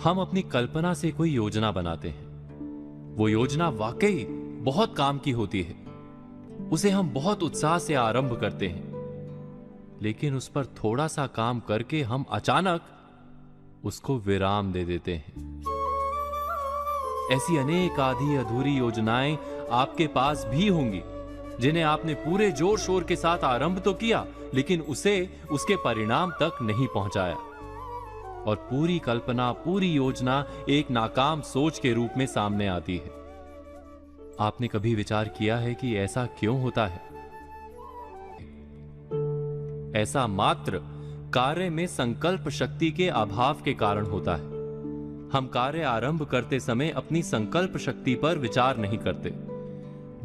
हम अपनी कल्पना से कोई योजना बनाते हैं। वो योजना वाकई बहुत काम की होती है, उसे हम बहुत उत्साह से आरंभ करते हैं, लेकिन उस पर थोड़ा सा काम करके हम अचानक उसको विराम दे देते हैं। ऐसी अनेक आधी अधूरी योजनाएं आपके पास भी होंगी जिन्हें आपने पूरे जोर शोर के साथ आरंभ तो किया, लेकिन उसे उसके परिणाम तक नहीं पहुंचाया। और पूरी कल्पना, पूरी योजना एक नाकाम सोच के रूप में सामने आती है। आपने कभी विचार किया है कि ऐसा क्यों होता है? ऐसा मात्र कार्य में संकल्प शक्ति के अभाव के कारण होता है। हम कार्य आरंभ करते समय अपनी संकल्प शक्ति पर विचार नहीं करते।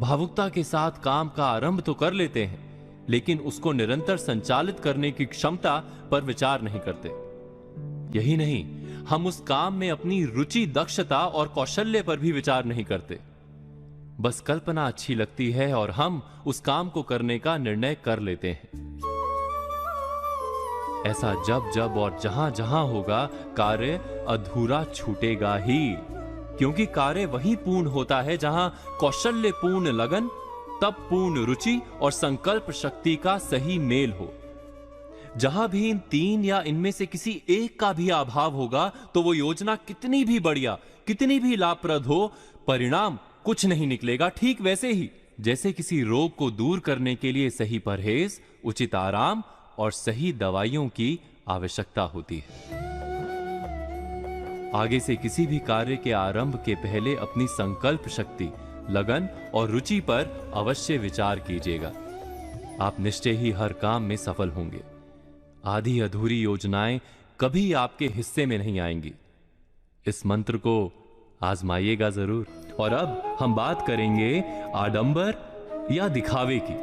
भावुकता के साथ काम का आरंभ तो कर लेते हैं, लेकिन उसको निरंतर संचालित करने की क्षमता पर विचार नहीं करते। यही नहीं, हम उस काम में अपनी रुचि, दक्षता और कौशल्य पर भी विचार नहीं करते। बस कल्पना अच्छी लगती है और हम उस काम को करने का निर्णय कर लेते हैं। ऐसा जब जब और जहां जहां होगा, कार्य अधूरा छूटेगा ही, क्योंकि कार्य वही पूर्ण होता है जहां कौशल्य पूर्ण लगन, तब पूर्ण रुचि और संकल्प शक्ति का सही मेल हो। जहां भी इन तीन या इनमें से किसी एक का भी अभाव होगा, तो वो योजना कितनी भी बढ़िया, कितनी भी लाभप्रद हो, परिणाम कुछ नहीं निकलेगा। ठीक वैसे ही जैसे किसी रोग को दूर करने के लिए सही परहेज, उचित आराम और सही दवाइयों की आवश्यकता होती है। आगे से किसी भी कार्य के आरंभ के पहले अपनी संकल्प शक्ति, लगन और रुचि पर अवश्य विचार कीजिएगा। आप निश्चय ही हर काम में सफल होंगे। आधी अधूरी योजनाएं कभी आपके हिस्से में नहीं आएंगी। इस मंत्र को आजमाइएगा जरूर। और अब हम बात करेंगे आडंबर या दिखावे की,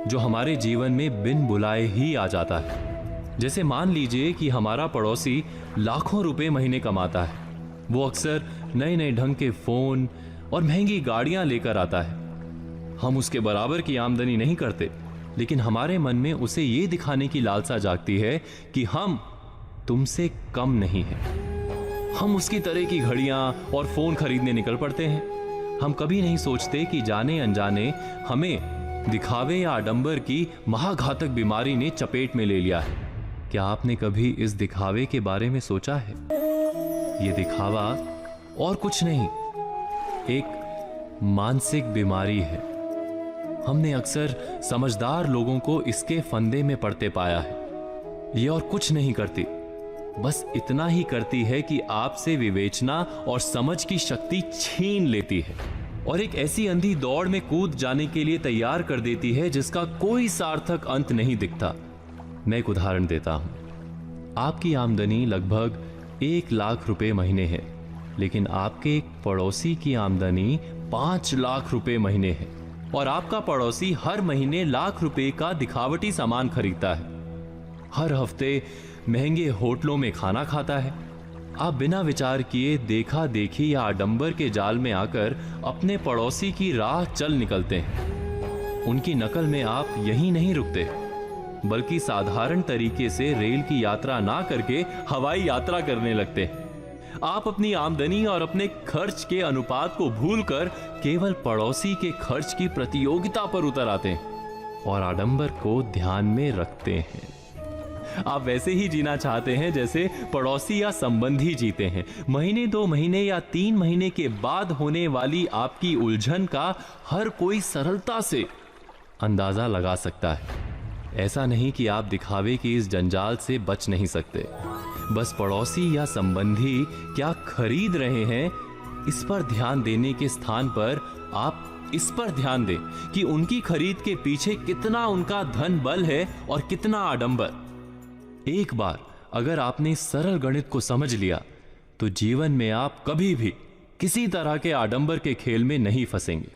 जो हमारे जीवन में बिन बुलाए ही आ जाता है। जैसे मान लीजिए कि हमारा पड़ोसी लाखों रुपए महीने कमाता है। वो अक्सर नए नए ढंग के फोन और महंगी गाड़ियां लेकर आता है। हम उसके बराबर की आमदनी नहीं करते, लेकिन हमारे मन में उसे ये दिखाने की लालसा जागती है कि हम तुमसे कम नहीं हैं। हम उसकी तरह की घड़ियां और फोन खरीदने निकल पड़ते हैं। हम कभी नहीं सोचते कि जाने अनजाने हमें दिखावे या आडंबर की महाघातक बीमारी ने चपेट में ले लिया है। क्या आपने कभी इस दिखावे के बारे में सोचा है? ये दिखावा और कुछ नहीं, एक मानसिक बीमारी है। हमने अक्सर समझदार लोगों को इसके फंदे में पड़ते पाया है। ये और कुछ नहीं करती, बस इतना ही करती है कि आपसे विवेचना और समझ की शक्ति छीन लेती है और एक ऐसी अंधी दौड़ में कूद जाने के लिए तैयार कर देती है जिसका कोई सार्थक अंत नहीं दिखता। मैं एक उदाहरण देता हूं। आपकी आमदनी लगभग 1 लाख रुपए महीने है, लेकिन आपके एक पड़ोसी की आमदनी 5 लाख रुपए महीने है और आपका पड़ोसी हर महीने लाख रुपए का दिखावटी सामान खरीदता है। हर हफ्ते महंगे होटलों में खाना खाता है। आप बिना विचार किए देखा देखी या आडंबर के जाल में आकर अपने पड़ोसी की राह चल निकलते हैं। उनकी नकल में आप यहीं नहीं रुकते, बल्कि साधारण तरीके से रेल की यात्रा ना करके हवाई यात्रा करने लगते हैं। आप अपनी आमदनी और अपने खर्च के अनुपात को भूलकर केवल पड़ोसी के खर्च की प्रतियोगिता पर उतर आते हैं और आडंबर को ध्यान में रखते हैं। आप वैसे ही जीना चाहते हैं जैसे पड़ोसी या संबंधी जीते हैं। महीने, 2 महीने या 3 महीने के बाद होने वाली आपकी उलझन का हर कोई सरलता से अंदाजा लगा सकता है। ऐसा नहीं कि आप दिखावे की इस जंजाल से बच नहीं सकते। बस पड़ोसी या संबंधी क्या खरीद रहे हैं, इस पर ध्यान देने के स्थान पर आप इस पर ध्यान दें कि उनकी खरीद के पीछे कितना उनका धन बल है और कितना आडंबर। एक बार अगर आपने सरल गणित को समझ लिया, तो जीवन में आप कभी भी किसी तरह के आडंबर के खेल में नहीं फंसेंगे।